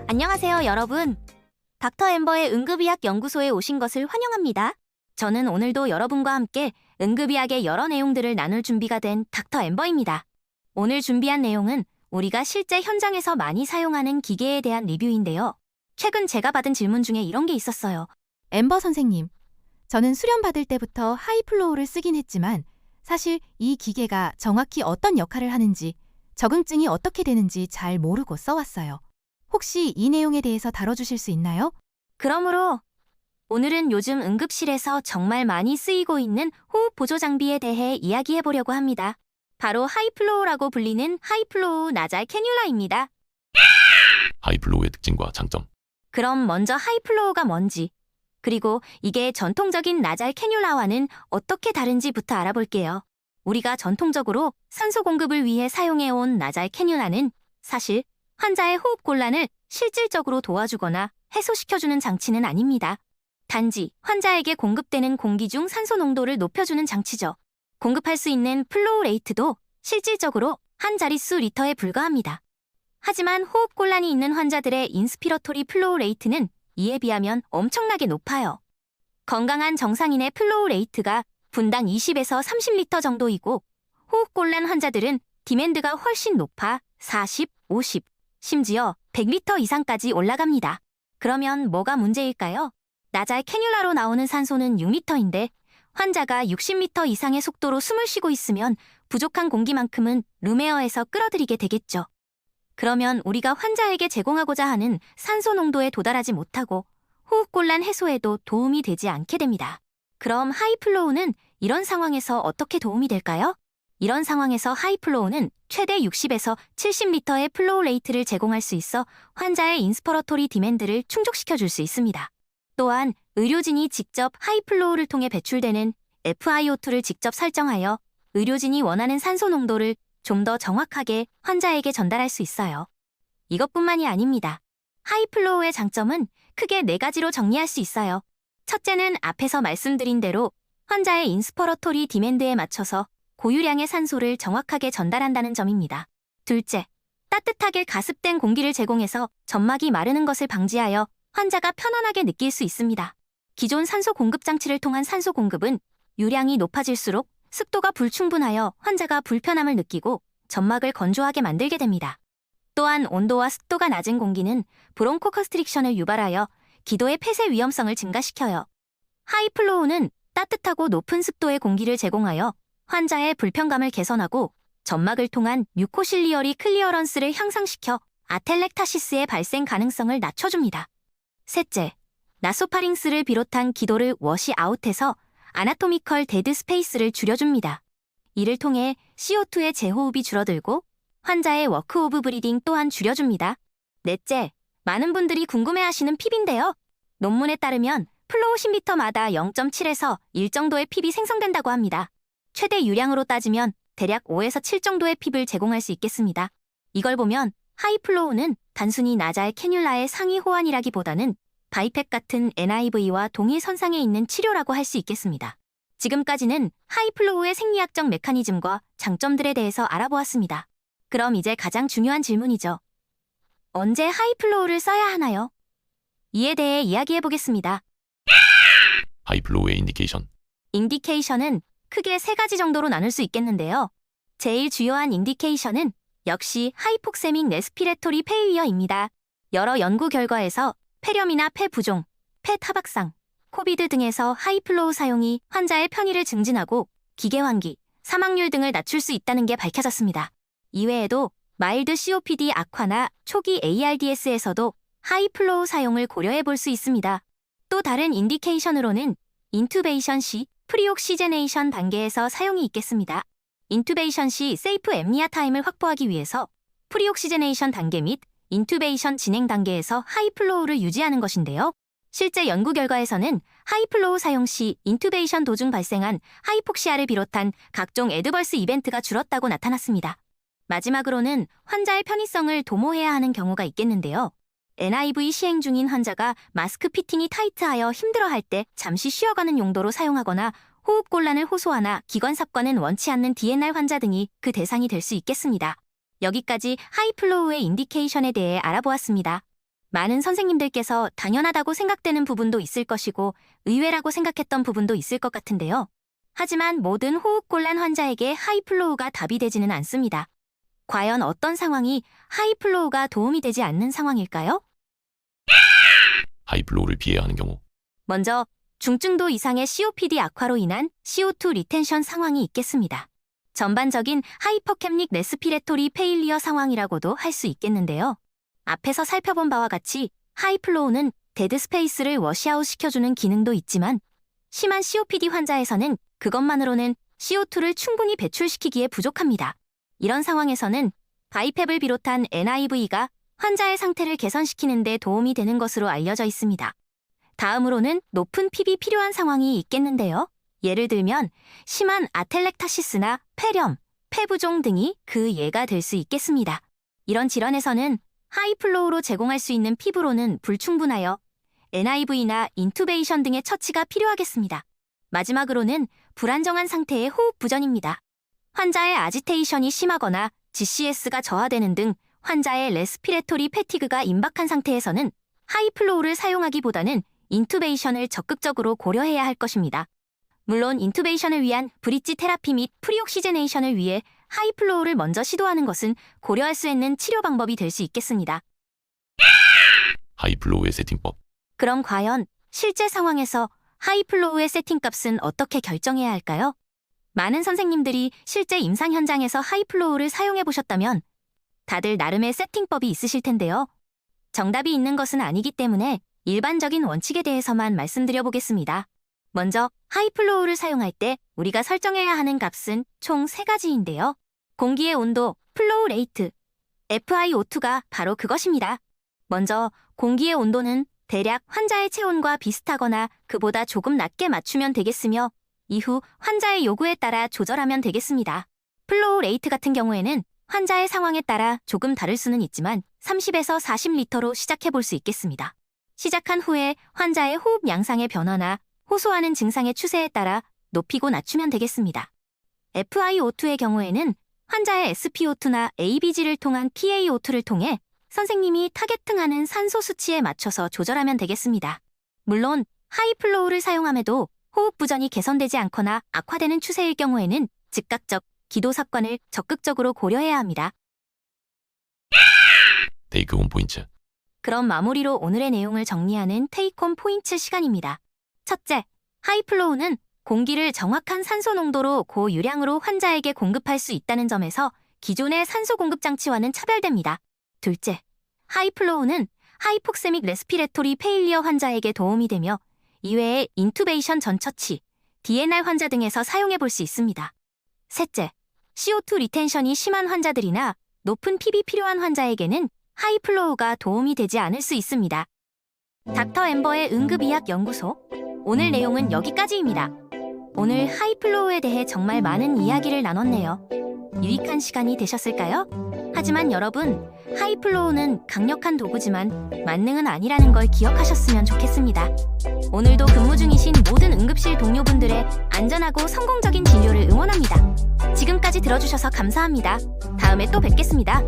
안녕하세요, 여러분. 닥터 엠버의 응급의학 연구소에 오신 것을 환영합니다. 저는 오늘도 여러분과 함께 응급의학의 여러 내용들을 나눌 준비가 된 닥터 엠버입니다. 오늘 준비한 내용은 우리가 실제 현장에서 많이 사용하는 기계에 대한 리뷰인데요. 최근 제가 받은 질문 중에 이런 게 있었어요. 엠버 선생님, 저는 수련 받을 때부터 하이플로우를 쓰긴 했지만 사실 이 기계가 정확히 어떤 역할을 하는지, 적응증이 어떻게 되는지 잘 모르고 써왔어요. 혹시 이 내용에 대해서 다뤄주실 수 있나요? 그러므로 오늘은 요즘 응급실에서 정말 많이 쓰이고 있는 호흡 보조 장비에 대해 이야기해 보려고 합니다. 바로 하이플로우라고 불리는 하이플로우 나잘 캐뉼라입니다. 하이플로우의 특징과 장점. 그럼 먼저 하이플로우가 뭔지, 그리고 이게 전통적인 나잘 캐뉼라와는 어떻게 다른지부터 알아볼게요. 우리가 전통적으로 산소 공급을 위해 사용해온 나잘 캐뉼라는 사실 환자의 호흡 곤란을 실질적으로 도와주거나 해소시켜주는 장치는 아닙니다. 단지 환자에게 공급되는 공기 중 산소 농도를 높여주는 장치죠. 공급할 수 있는 플로우 레이트도 실질적으로 한 자릿수 리터에 불과합니다. 하지만 호흡 곤란이 있는 환자들의 인스피러토리 플로우 레이트는 이에 비하면 엄청나게 높아요. 건강한 정상인의 플로우 레이트가 분당 20에서 30리터 정도이고 호흡 곤란 환자들은 디맨드가 훨씬 높아 40, 50, 심지어 100리터 이상까지 올라갑니다. 그러면 뭐가 문제일까요? 나잘 캐뉼라로 나오는 산소는 6리터인데 환자가 60m 이상의 속도로 숨을 쉬고 있으면 부족한 공기만큼은 룸에어에서 끌어들이게 되겠죠. 그러면 우리가 환자에게 제공하고자 하는 산소 농도에 도달하지 못하고 호흡곤란 해소에도 도움이 되지 않게 됩니다. 그럼 하이플로우는 이런 상황에서 어떻게 도움이 될까요? 이런 상황에서 하이플로우는 최대 60에서 70리터의 플로우 레이트를 제공할 수 있어 환자의 인스퍼러토리 디맨드를 충족시켜줄 수 있습니다. 또한 의료진이 직접 하이플로우를 통해 배출되는 FiO2를 직접 설정하여 의료진이 원하는 산소 농도를 좀 더 정확하게 환자에게 전달할 수 있어요. 이것뿐만이 아닙니다. 하이플로우의 장점은 크게 4가지로 정리할 수 있어요. 첫째는 앞에서 말씀드린 대로 환자의 인스퍼러토리 디맨드에 맞춰서 고유량의 산소를 정확하게 전달한다는 점입니다. 둘째, 따뜻하게 가습된 공기를 제공해서 점막이 마르는 것을 방지하여 환자가 편안하게 느낄 수 있습니다. 기존 산소 공급 장치를 통한 산소 공급은 유량이 높아질수록 습도가 불충분하여 환자가 불편함을 느끼고 점막을 건조하게 만들게 됩니다. 또한 온도와 습도가 낮은 공기는 브론코 컨스트릭션을 유발하여 기도의 폐쇄 위험성을 증가시켜요. 하이플로우는 따뜻하고 높은 습도의 공기를 제공하여 환자의 불편감을 개선하고 점막을 통한 뮤코실리어리 클리어런스를 향상시켜 아텔렉타시스의 발생 가능성을 낮춰줍니다. 셋째, 나소파링스를 비롯한 기도를 워시아웃해서 아나토미컬 데드 스페이스를 줄여줍니다. 이를 통해 CO2의 재호흡이 줄어들고 환자의 워크 오브 브리딩 또한 줄여줍니다. 넷째, 많은 분들이 궁금해하시는 핍인데요. 논문에 따르면 플로우 10리터마다 0.7에서 1 정도의 핍이 생성된다고 합니다. 최대 유량으로 따지면 대략 5에서 7 정도의 핍을 제공할 수 있겠습니다. 이걸 보면 하이플로우는 단순히 나잘 캐뉼라의 상위 호환이라기보다는 바이펙 같은 NIV와 동일 선상에 있는 치료라고 할 수 있겠습니다. 지금까지는 하이플로우의 생리학적 메커니즘과 장점들에 대해서 알아보았습니다. 그럼 이제 가장 중요한 질문이죠. 언제 하이플로우를 써야 하나요? 이에 대해 이야기해보겠습니다. 하이플로우의 인디케이션. 인디케이션은 크게 3가지 정도로 나눌 수 있겠는데요. 제일 주요한 인디케이션은 역시 하이폭세믹 레스피레토리 페일리어입니다. 여러 연구 결과에서 폐렴이나 폐부종, 폐타박상, 코비드 등에서 하이플로우 사용이 환자의 편의를 증진하고 기계환기, 사망률 등을 낮출 수 있다는 게 밝혀졌습니다. 이외에도 마일드 COPD 악화나 초기 ARDS에서도 하이플로우 사용을 고려해 볼 수 있습니다. 또 다른 인디케이션으로는 인투베이션 시 프리옥시제네이션 단계에서 사용이 있겠습니다. 인투베이션 시 세이프 앰니아 타임을 확보하기 위해서 프리옥시제네이션 단계 및 인투베이션 진행 단계에서 하이플로우를 유지하는 것인데요. 실제 연구 결과에서는 하이플로우 사용 시 인투베이션 도중 발생한 하이폭시아를 비롯한 각종 애드버스 이벤트가 줄었다고 나타났습니다. 마지막으로는 환자의 편의성을 도모해야 하는 경우가 있겠는데요. NIV 시행 중인 환자가 마스크 피팅이 타이트하여 힘들어할 때 잠시 쉬어가는 용도로 사용하거나 호흡곤란을 호소하나 기관삽관은 원치 않는 DNR 환자 등이 그 대상이 될 수 있겠습니다. 여기까지 하이플로우의 인디케이션에 대해 알아보았습니다. 많은 선생님들께서 당연하다고 생각되는 부분도 있을 것이고 의외라고 생각했던 부분도 있을 것 같은데요. 하지만 모든 호흡곤란 환자에게 하이플로우가 답이 되지는 않습니다. 과연 어떤 상황이 하이플로우가 도움이 되지 않는 상황일까요? 하이플로우를 피해야 하는 경우. 먼저 중증도 이상의 COPD 악화로 인한 CO2 리텐션 상황이 있겠습니다. 전반적인 하이퍼캡닉 레스피레토리 페일리어 상황이라고도 할 수 있겠는데요. 앞에서 살펴본 바와 같이 하이플로우는 데드 스페이스를 워시아웃 시켜주는 기능도 있지만 심한 COPD 환자에서는 그것만으로는 CO2를 충분히 배출시키기에 부족합니다. 이런 상황에서는 바이펩을 비롯한 NIV가 환자의 상태를 개선시키는 데 도움이 되는 것으로 알려져 있습니다. 다음으로는 높은 핍이 필요한 상황이 있겠는데요. 예를 들면 심한 아텔렉타시스나 폐렴, 폐부종 등이 그 예가 될 수 있겠습니다. 이런 질환에서는 하이플로우로 제공할 수 있는 핍으로는 불충분하여 NIV나 인투베이션 등의 처치가 필요하겠습니다. 마지막으로는 불안정한 상태의 호흡 부전입니다. 환자의 아지테이션이 심하거나 GCS가 저하되는 등 환자의 레스피레토리 패티그가 임박한 상태에서는 하이플로우를 사용하기보다는 인투베이션을 적극적으로 고려해야 할 것입니다. 물론 인투베이션을 위한 브릿지 테라피 및 프리옥시제네이션을 위해 하이플로우를 먼저 시도하는 것은 고려할 수 있는 치료 방법이 될 수 있겠습니다. 하이플로우의 세팅법. 그럼 과연 실제 상황에서 하이플로우의 세팅값은 어떻게 결정해야 할까요? 많은 선생님들이 실제 임상 현장에서 하이플로우를 사용해 보셨다면 다들 나름의 세팅법이 있으실 텐데요. 정답이 있는 것은 아니기 때문에 일반적인 원칙에 대해서만 말씀드려 보겠습니다. 먼저 하이플로우를 사용할 때 우리가 설정해야 하는 값은 총 3가지인데요. 공기의 온도, 플로우 레이트, FiO2가 바로 그것입니다. 먼저 공기의 온도는 대략 환자의 체온과 비슷하거나 그보다 조금 낮게 맞추면 되겠으며 이후 환자의 요구에 따라 조절하면 되겠습니다. 플로우 레이트 같은 경우에는 환자의 상황에 따라 조금 다를 수는 있지만 30에서 40리터로 시작해 볼 수 있겠습니다. 시작한 후에 환자의 호흡 양상의 변화나 호소하는 증상의 추세에 따라 높이고 낮추면 되겠습니다. FiO2의 경우에는 환자의 SpO2나 ABG를 통한 PaO2를 통해 선생님이 타겟팅하는 산소 수치에 맞춰서 조절하면 되겠습니다. 물론 하이플로우를 사용함에도 호흡 부전이 개선되지 않거나 악화되는 추세일 경우에는 즉각적 기도삽관을 적극적으로 고려해야 합니다. 테이크홈 포인트. 그럼 마무리로 오늘의 내용을 정리하는 테이크홈 포인트 시간입니다. 첫째, 하이플로우는 공기를 정확한 산소 농도로 고유량으로 환자에게 공급할 수 있다는 점에서 기존의 산소 공급 장치와는 차별됩니다. 둘째, 하이플로우는 하이폭세믹 레스피레토리 페일리어 환자에게 도움이 되며 이외에 인투베이션 전 처치, DNR 환자 등에서 사용해 볼 수 있습니다. 셋째, CO2 리텐션이 심한 환자들이나 높은 핍이 필요한 환자에게는 하이플로우가 도움이 되지 않을 수 있습니다. 닥터 엠버의 응급의학 연구소, 오늘 내용은 여기까지입니다. 오늘 하이플로우에 대해 정말 많은 이야기를 나눴네요. 유익한 시간이 되셨을까요? 하지만 여러분, 하이플로우는 강력한 도구지만 만능은 아니라는 걸 기억하셨으면 좋겠습니다. 오늘도 근무 중이신 모든 응급실 동료분들의 안전하고 성공적인 진료를 응원합니다. 지금까지 들어주셔서 감사합니다. 다음에 또 뵙겠습니다.